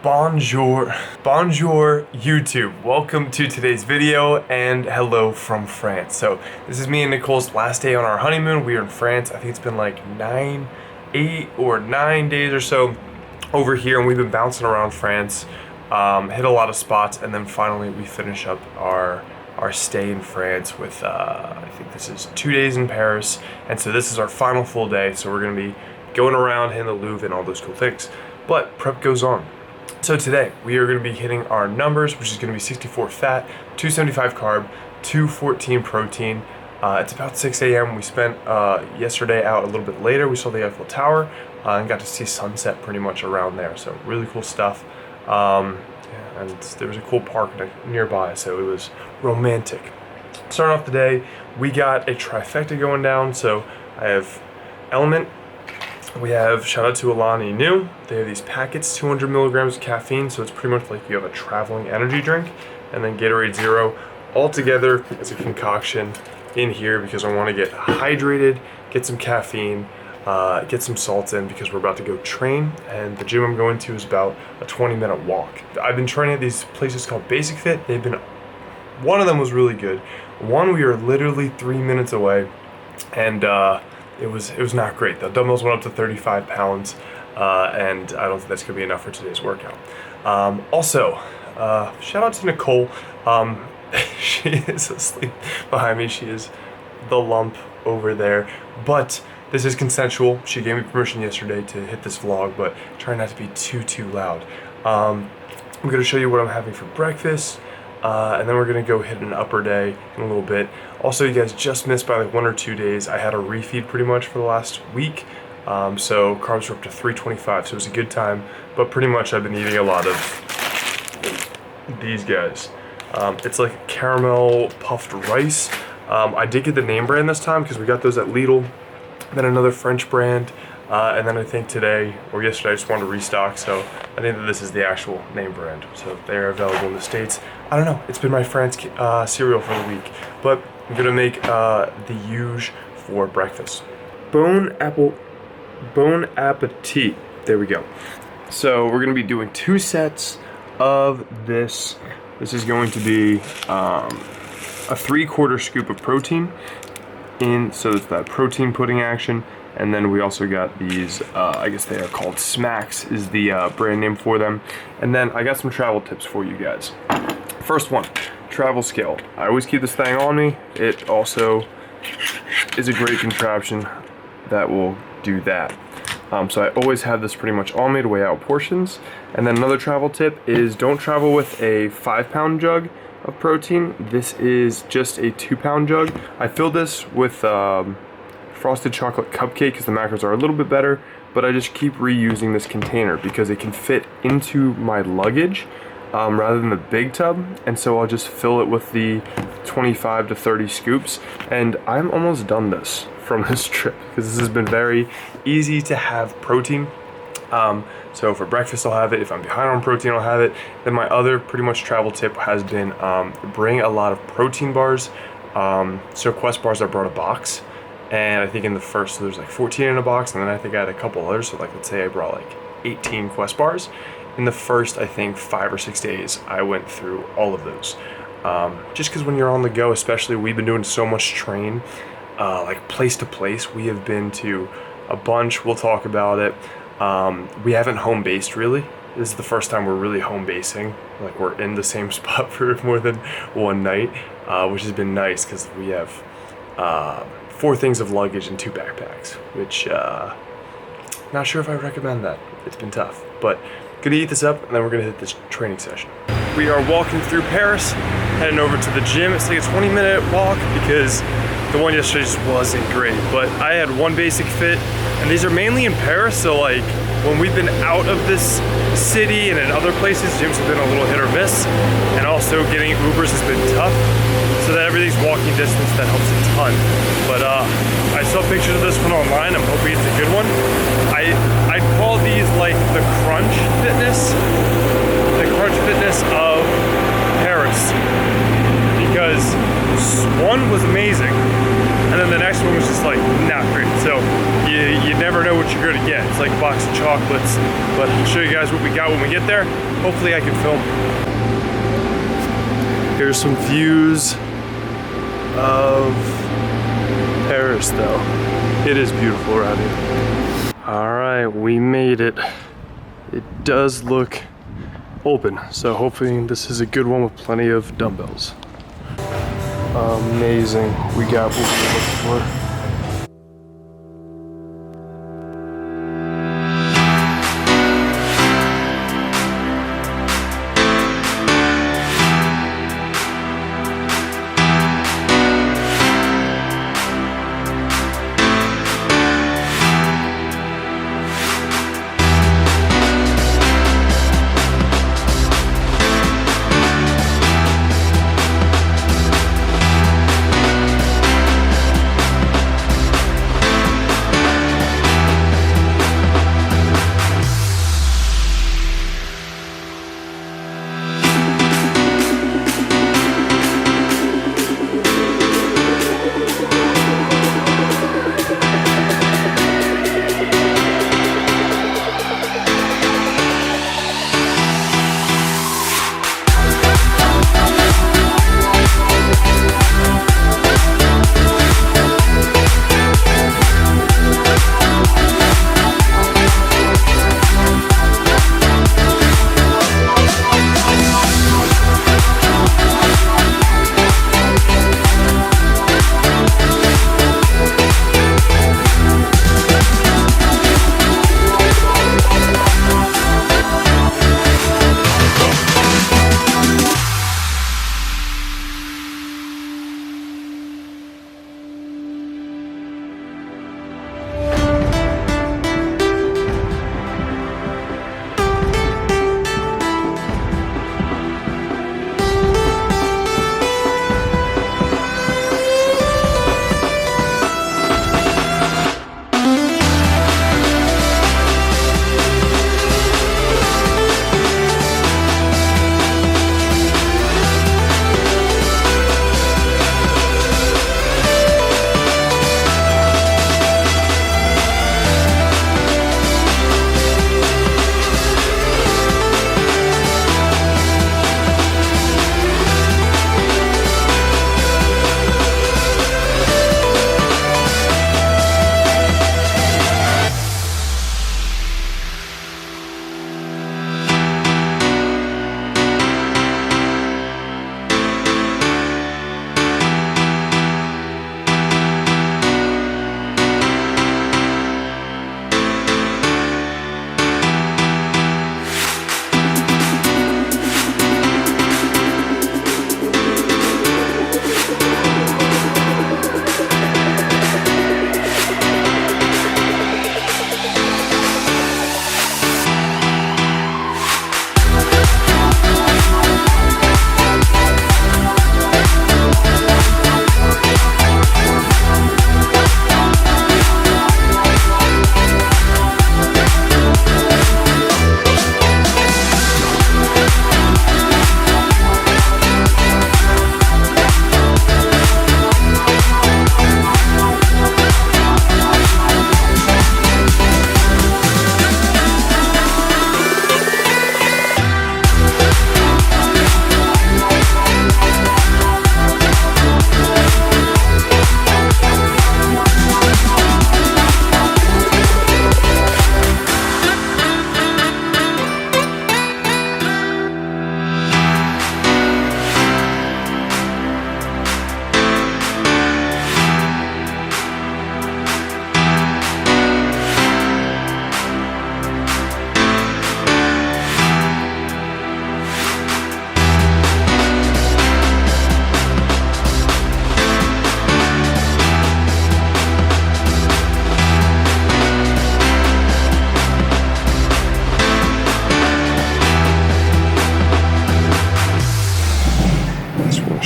Bonjour YouTube. Welcome to today's video and hello from France. So this is me and Nicole's last day on our honeymoon. We are in France. I think it's been like 8 or 9 days or so over here, and we've been bouncing around France, hit a lot of spots, and then finally we finish up our stay in France with I think this is 2 days in Paris, and so this is our final full day. So we're gonna be going around, hitting the Louvre and all those cool things, but prep goes on. So today we are going to be hitting our numbers, which is going to be 64 fat, 275 carb, 214 protein. It's about 6 a.m. We spent yesterday out a little bit later. We saw the Eiffel Tower and got to see sunset pretty much around there. So really cool stuff. And there was a cool park nearby, so it was romantic. Starting off the day, we got a trifecta going down. So I have Element. We have, shout out to Alani New, they have these packets, 200 milligrams of caffeine, so it's pretty much like you have a traveling energy drink, and then Gatorade Zero, all together as a concoction in here because I want to get hydrated, get some caffeine, get some salts in because we're about to go train, and the gym I'm going to is about a 20-minute walk. I've been training at these places called Basic Fit. One of them was really good. One, we are literally 3 minutes away, and it was not great. The dumbbells went up to 35 pounds, and I don't think that's gonna be enough for today's workout. Also, shout out to Nicole. She is asleep behind me. She is the lump over there, but this is consensual. She gave me permission yesterday to hit this vlog, but try not to be too loud. I'm gonna show you what I'm having for breakfast. And then we're gonna go hit an upper day in a little bit. Also, you guys just missed by like 1 or 2 days. I had a refeed pretty much for the last week. So carbs were up to 325, so it was a good time. But pretty much I've been eating a lot of these guys. It's like caramel puffed rice. I did get the name brand this time because we got those at Lidl. Then another French brand. And then I think today or yesterday I just wanted to restock, so I think that this is the actual name brand. So they're available in the States. I don't know, it's been my France cereal for the week, but I'm gonna make the huge for breakfast. Bon appetit. There we go. So we're gonna be doing 2 sets of this. This is going to be a 3/4 scoop of protein so it's that protein pudding action. And then we also got these, I guess they are called Smacks is the brand name for them. And then I got some travel tips for you guys. First one, travel scale. I always keep this thing on me. It also is a great contraption that will do that. So I always have this pretty much on me to weigh out portions. And then another travel tip is don't travel with a 5-pound jug of protein. This is just a 2-pound jug. I filled this with frosted chocolate cupcake because the macros are a little bit better, but I just keep reusing this container because it can fit into my luggage rather than the big tub, and so I'll just fill it with the 25 to 30 scoops, and I'm almost done this from this trip because this has been very easy to have protein. So for breakfast I'll have it. If I'm behind on protein I'll have it. Then my other pretty much travel tip has been bring a lot of protein bars. So Quest bars, I brought a box. And I think in the first, so there's like 14 in a box, and then I think I had a couple others, so like let's say I brought like 18 Quest bars. In the first, I think 5 or 6 days, I went through all of those. Just because when you're on the go, especially, we've been doing so much train, like place to place. We have been to a bunch, we'll talk about it. We haven't home based really. This is the first time we're really home basing. Like we're in the same spot for more than one night, which has been nice because we have 4 things of luggage and 2 backpacks, which not sure if I recommend that. It's been tough, but gonna eat this up and then we're gonna hit this training session. We are walking through Paris, heading over to the gym. It's like a 20-minute walk because the one yesterday just wasn't great, but I had one Basic Fit, and these are mainly in Paris, so like when we've been out of this city and in other places, gyms have been a little hit or miss, and also getting Ubers has been tough. So that everything's walking distance, that helps a ton. But I saw pictures of this one online. I'm hoping it's a good one. I'd call these like the crunch fitness of Paris, because one was amazing, and then the next one was just like not great. So you never know what you're gonna get. It's like a box of chocolates. chocolates. But I'll show you guys what we got when we get there. Hopefully I can film. Here's some views of Paris though. It is beautiful around here. All right, we made it. It does look open, so hopefully this is a good one with plenty of dumbbells. Amazing. We got what we were looking for.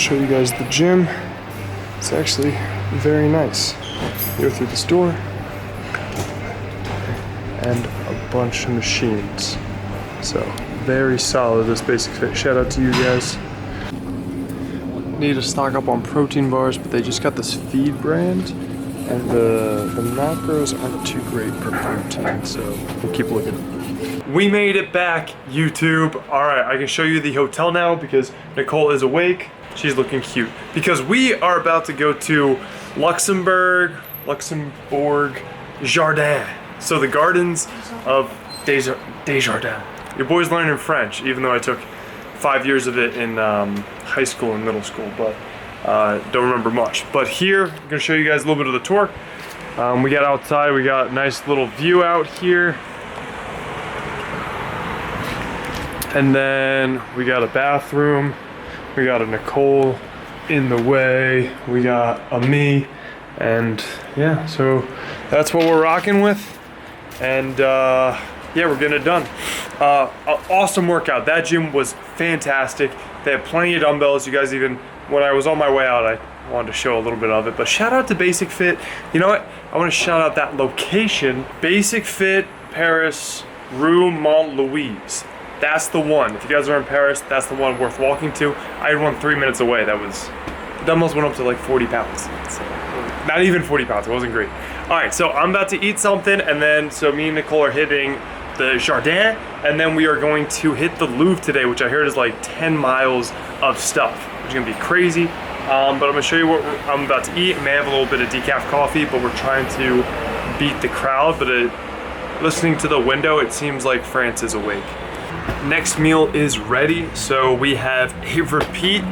show you guys the gym. It's actually very nice. Go through this door and a bunch of machines. So very solid, this Basic Fit. Shout out to you guys. Need to stock up on protein bars, but they just got this feed brand And the macros aren't too great for protein, so we'll keep looking. We made it back, YouTube. All right, I can show you the hotel now because Nicole is awake. She's looking cute. Because we are about to go to Luxembourg Jardin. So the gardens of Desjardins. Your boy's learning French, even though I took 5 years of it in high school and middle school, but don't remember much. But here, I'm gonna show you guys a little bit of the tour. We got outside, we got a nice little view out here. And then we got a bathroom. We got a Nicole in the way. We got a me. And yeah, so that's what we're rocking with. And yeah, we're getting it done. Awesome workout. That gym was fantastic. They have plenty of dumbbells. You guys, even when I was on my way out, I wanted to show a little bit of it. But shout out to Basic Fit. You know what? I want to shout out that location. Basic Fit, Paris, Rue Mont-Louise. That's the one. If you guys are in Paris, that's the one worth walking to. I had one 3 minutes away. The dumbbells went up to like 40 pounds. So, not even 40 pounds, it wasn't great. All right, so I'm about to eat something, and then, so me and Nicole are hitting the Jardin, and then we are going to hit the Louvre today, which I heard is like 10 miles of stuff, which is gonna be crazy. But I'm gonna show you what I'm about to eat. I may have a little bit of decaf coffee, but we're trying to beat the crowd, but listening to the window, it seems like France is awake. Next meal is ready. So we have a repeat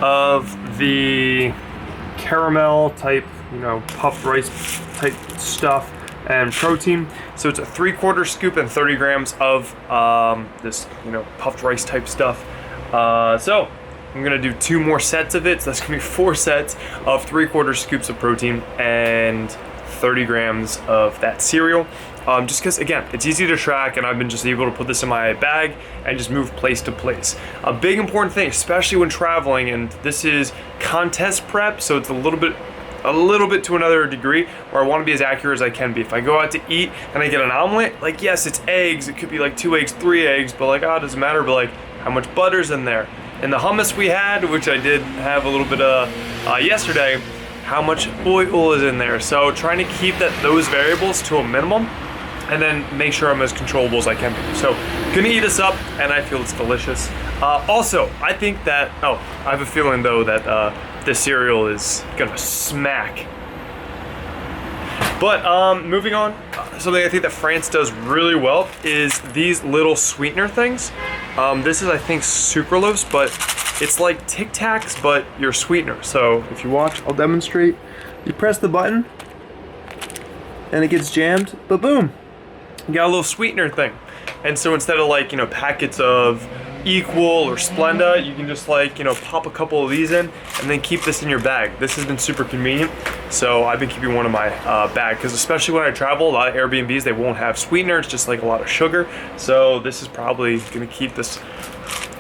of the caramel type, puffed rice type stuff and protein. So it's a 3/4 scoop and 30 grams of this, puffed rice type stuff. So I'm gonna do 2 more sets of it. So that's gonna be 4 sets of 3/4 scoops of protein and 30 grams of that cereal. Just because, again, it's easy to track, and I've been just able to put this in my bag and just move place to place. A big important thing, especially when traveling, and this is contest prep, so it's a little bit to another degree, where I want to be as accurate as I can be. If I go out to eat and I get an omelet, like, yes, it's eggs, it could be like 2 eggs, 3 eggs, but like, it doesn't matter, but like, how much butter's in there? And the hummus we had, which I did have a little bit of yesterday, how much oil is in there? So trying to keep those variables to a minimum, and then make sure I'm as controllable as I can be. So, gonna eat this up, and I feel it's delicious. Also, I think that, I have a feeling though that this cereal is gonna smack. But moving on, something I think that France does really well is these little sweetener things. This is, I think, sucralose, but it's like Tic Tacs, but your sweetener. So if you watch, I'll demonstrate. You press the button, and it gets jammed, but boom. You got a little sweetener thing. And so instead of like, packets of Equal or Splenda, you can just like, pop a couple of these in and then keep this in your bag. This has been super convenient. So I've been keeping one in my bag, because especially when I travel, a lot of Airbnbs, they won't have sweetener. It's just like a lot of sugar. So this is probably gonna keep this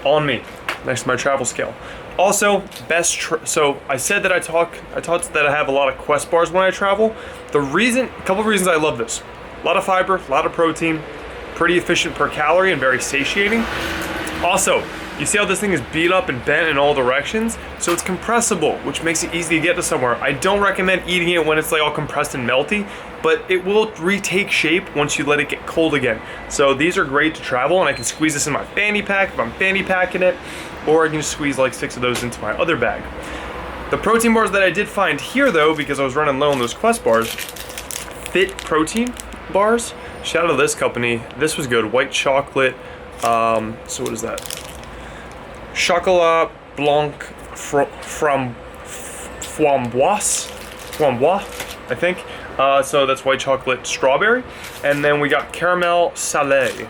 on me next to my travel scale. Also, so I said that I taught that I have a lot of Quest bars when I travel. A couple of reasons I love this. A lot of fiber, a lot of protein, pretty efficient per calorie and very satiating. Also, you see how this thing is beat up and bent in all directions? So it's compressible, which makes it easy to get to somewhere. I don't recommend eating it when it's like all compressed and melty, but it will retake shape once you let it get cold again. So these are great to travel, and I can squeeze this in my fanny pack if I'm fanny packing it, or I can just squeeze like 6 of those into my other bag. The protein bars that I did find here though, because I was running low on those Quest bars, Fit Protein bars. Shout out to this company. This was good. White chocolate. So what is that? Chocolat Blanc Framboise, I think. So that's white chocolate strawberry. And then we got caramel salé,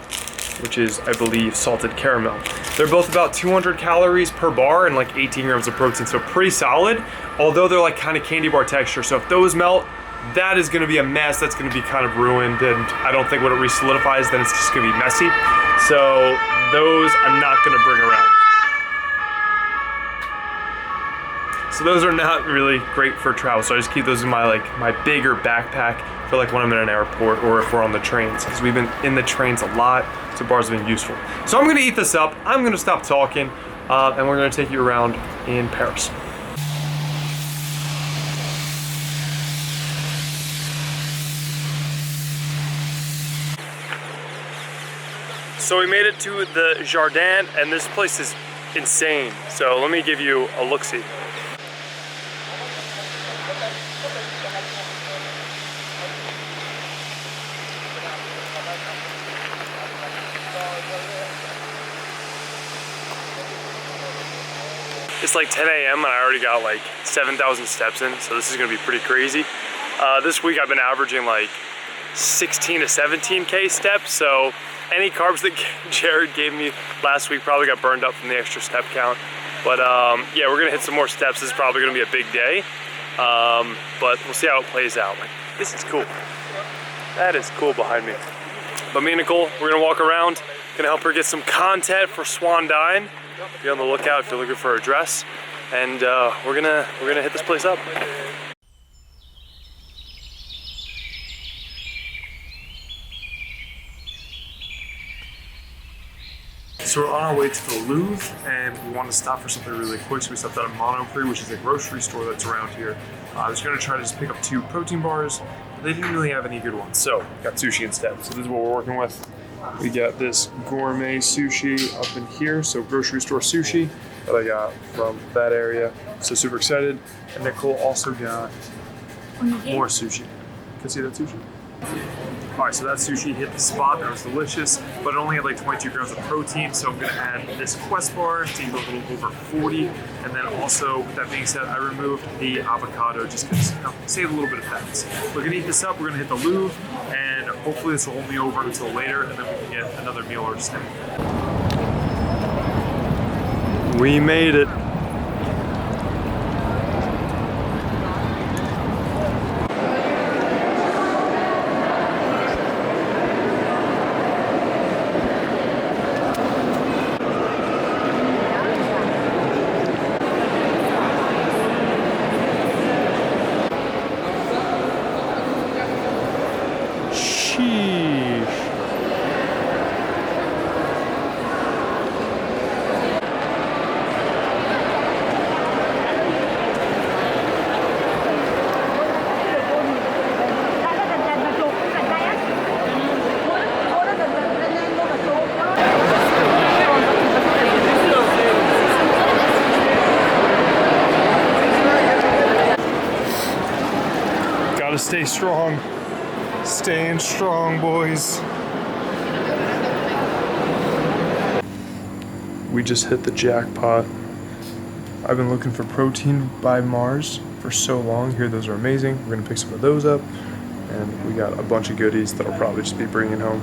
which is, I believe, salted caramel. They're both about 200 calories per bar and like 18 grams of protein. So pretty solid, although they're like kind of candy bar texture. So if those melt, that is gonna be a mess. That's gonna be kind of ruined, and I don't think when it re-solidifies, then it's just gonna be messy. So those I'm not gonna bring around. So those are not really great for travel. So I just keep those in my bigger backpack for like when I'm in an airport or if we're on the trains, because we've been in the trains a lot. So bars have been useful. So I'm gonna eat this up. I'm gonna stop talking, and we're gonna take you around in Paris. So we made it to the Jardin, and this place is insane. So let me give you a look-see. It's like 10 a.m. and I already got like 7,000 steps in, so this is gonna be pretty crazy. This week I've been averaging like 16 to 17K steps, so any carbs that Jared gave me last week probably got burned up from the extra step count. But yeah, we're gonna hit some more steps. This is probably gonna be a big day, but we'll see how it plays out. Like, this is cool. That is cool behind me. But me and Nicole, we're gonna walk around, gonna help her get some content for Swan Dine. Be on the lookout if you're looking for a dress, and we're gonna hit this place up. So we're on our way to the Louvre, and we want to stop for something really quick. So we stopped at a Monoprix, which is a grocery store that's around here. I was gonna try to just pick up 2 protein bars, but they didn't really have any good ones, so got sushi instead. So this is what we're working with. We got this gourmet sushi up in here, so grocery store sushi that I got from that area. So super excited. And Nicole also got more sushi. Can you see that sushi? All right, so that sushi hit the spot. That was delicious, but it only had like 22 grams of protein, so I'm gonna add this Quest bar to equal a little over 40. And then also, with that being said, I removed the avocado just because, you know, save a little bit of fats. We're gonna eat this up, we're gonna hit the Louvre, and hopefully this will hold me over until later, and then we can get another meal or snack. We made it. Gotta stay strong. Staying strong, boys. We just hit the jackpot. I've been looking for protein by Mars for so long. Here, those are amazing. We're gonna pick some of those up, and we got a bunch of goodies that I'll probably just be bringing home.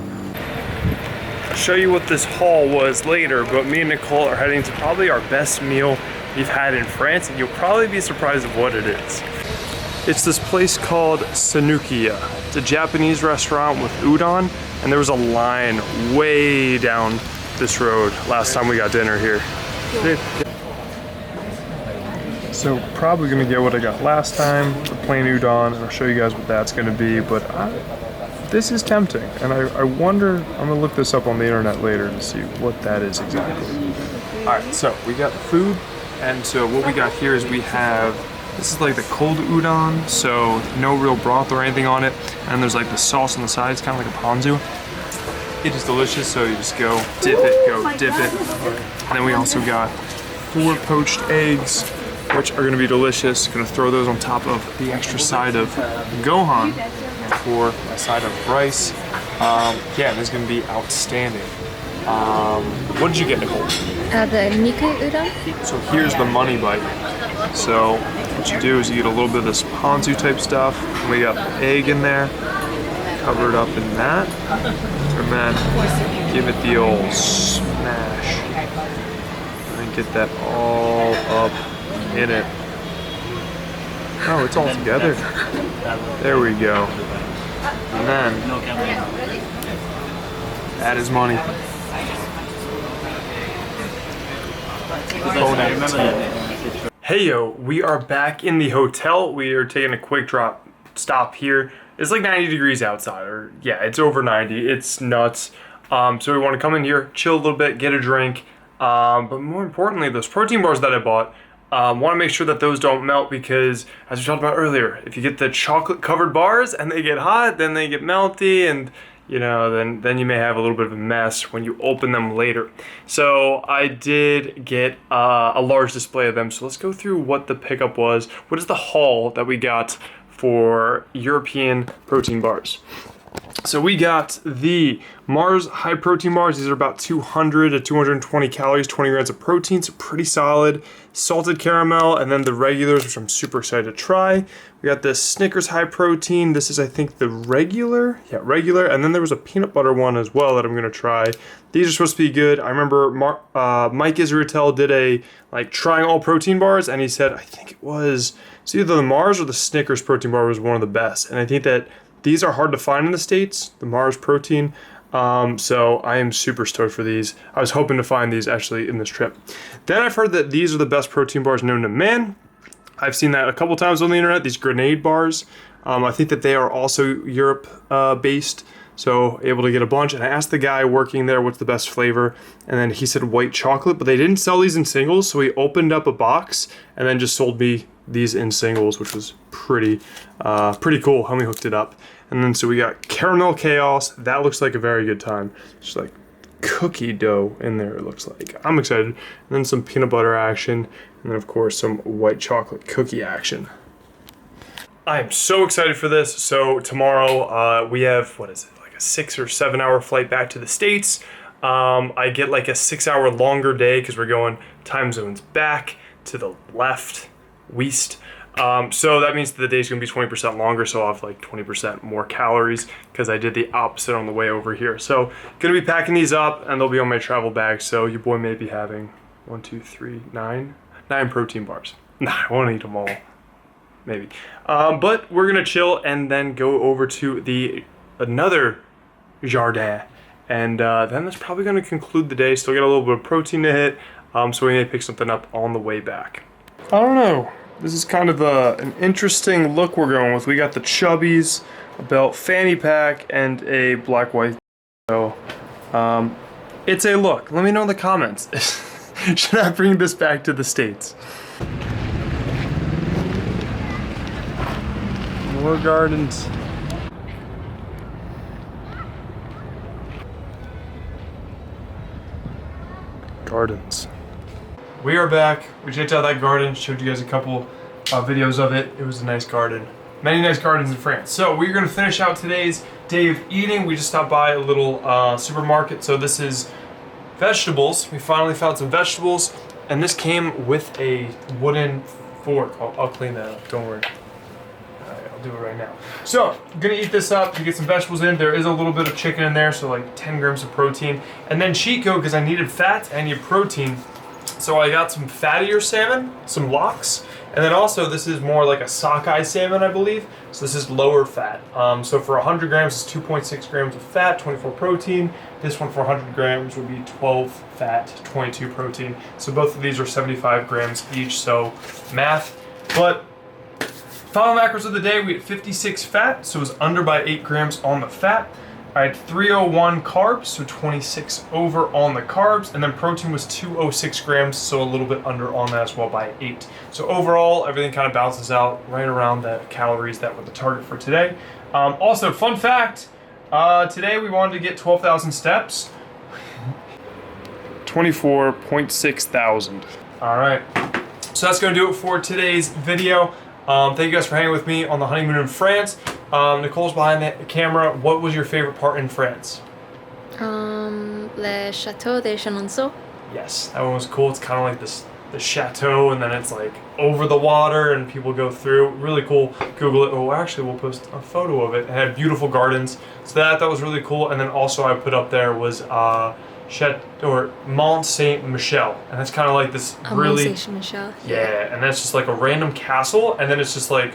I'll show you what this haul was later, but me and Nicole are heading to probably our best meal we've had in France, and you'll probably be surprised of what it is. It's this place called Sanukiya. It's a Japanese restaurant with udon, and there was a line way down this road last time we got dinner here. So probably gonna get what I got last time, the plain udon, and I'll show you guys what that's gonna be, but this is tempting, and I wonder, I'm gonna look this up on the internet later to see what that is exactly. All right, so we got the food, and so what we got here is we have, this is like the cold udon, so no real broth or anything on it. And there's like the sauce on the side, it's kind of like a ponzu. It is delicious, so you just go dip it. And then we also got 4 poached eggs, which are gonna be delicious. Gonna throw those on top of the extra side of gohan for a side of rice. Yeah, this is gonna be outstanding. What did you get, Nicole? The Nikkei udon. So here's the money bite. So what you do is you get a little bit of this ponzu type stuff. We got the egg in there, cover it up in that, and then give it the old smash. And then get that all up in it. Oh, it's all together. There we go. And then that is money. Hey yo, we are back in the hotel. We are taking a quick stop here. It's like 90 degrees outside, or yeah, it's over 90. It's nuts. So we want to come in here, chill a little bit, get a drink. But more importantly, those protein bars that I bought, want to make sure that those don't melt, because as we talked about earlier, if you get the chocolate covered bars and they get hot, then they get melty, and you know, then you may have a little bit of a mess when you open them later. So I did get a large display of them. So let's go through what the pickup was. What is the haul that we got for European protein bars? So we got the Mars high protein bars. These are about 200 to 220 calories, 20 grams of protein, so pretty solid. Salted caramel, and then the regulars, which I'm super excited to try. We got the Snickers high protein. This is, I think, the regular. Yeah, regular. And then there was a peanut butter one as well that I'm gonna try. These are supposed to be good. I remember Mike Israetel did a trying all protein bars, and he said, I think it was either the Mars or the Snickers protein bar was one of the best. And I think that these are hard to find in the States, the Mars protein. So I am super stoked for these. I was hoping to find these actually in this trip. Then I've heard that these are the best protein bars known to man. I've seen that a couple times on the internet, these grenade bars. I think that they are also Europe based, so able to get a bunch. And I asked the guy working there what's the best flavor, and then he said white chocolate, but they didn't sell these in singles, so he opened up a box and then just sold me these in singles, which was pretty cool how he hooked it up. And then so we got caramel chaos. That looks like a very good time. Just like cookie dough in there, it looks like. I'm excited. And then some peanut butter action, and then of course some white chocolate cookie action. I am so excited for this. So tomorrow we have, what is it, like a 6 or 7 hour flight back to the States. I get like a 6 hour longer day because we're going time zones back to the left, west. So that means the day's gonna be 20% longer, so I'll have like 20% more calories because I did the opposite on the way over here. So gonna be packing these up and they'll be on my travel bag. So your boy may be having 1, 2, 3, 9 protein bars. Nah, I won't eat them all, maybe. But we're gonna chill and then go over to another jardin. And then that's probably gonna conclude the day. Still got a little bit of protein to hit, so we may pick something up on the way back. I don't know. This is kind of an interesting look we're going with. We got the chubbies, a belt fanny pack, and a black white. So, it's a look. Let me know in the comments. Should I bring this back to the States? More gardens. Gardens. We are back. We checked out that garden, showed you guys a couple videos of it. It was a nice garden. Many nice gardens in France. So we're gonna finish out today's day of eating. We just stopped by a little supermarket. So this is vegetables. We finally found some vegetables, and this came with a wooden fork. I'll clean that up, don't worry. I'll do it right now. So, I'm gonna eat this up to get some vegetables in. There is a little bit of chicken in there, so like 10 grams of protein. And then cheat code, because I needed fat and I needed protein. So I got some fattier salmon, some lox, and then also this is more like a sockeye salmon, I believe. So this is lower fat. So for 100 grams, it's 2.6 grams of fat, 24 protein. This one for 100 grams would be 12 fat, 22 protein. So both of these are 75 grams each, so math. But final macros of the day, we had 56 fat, so it was under by 8 grams on the fat. I had 301 carbs, so 26 over on the carbs, and then protein was 206 grams, so a little bit under on that as well by 8. So overall, everything kind of balances out right around the calories that were the target for today. Also, fun fact, today we wanted to get 12,000 steps. 24.6 thousand. All right, so that's gonna do it for today's video. Thank you guys for hanging with me on the honeymoon in France. Nicole's behind the camera. What was your favorite part in France? Le Château de Chenonceau. Yes, that one was cool. It's kind of like the chateau, and then it's like over the water, and people go through. Really cool. Google it. Oh, actually, we'll post a photo of it. It had beautiful gardens, so that was really cool. And then also I put up there was Mont Saint Michel, and that's kind of like this really Mont Saint Michel. Yeah, and that's just like a random castle, and then it's just like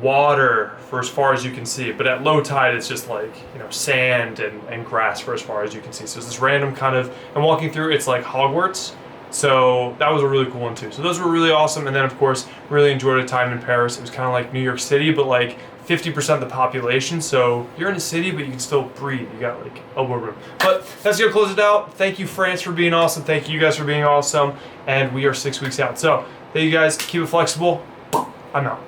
water for as far as you can see, but at low tide it's just like, you know, sand and grass for as far as you can see. So it's this random kind of, and walking through it's like Hogwarts, so that was a really cool one too. So those were really awesome. And then of course really enjoyed a time in Paris. It was kind of like New York City, but like 50% of the population, so you're in a city but you can still breathe. You got like elbow room. But that's gonna close it out. Thank you France for being awesome. Thank you guys for being awesome, and we are 6 weeks out. So thank you guys. Keep it flexible. I'm out.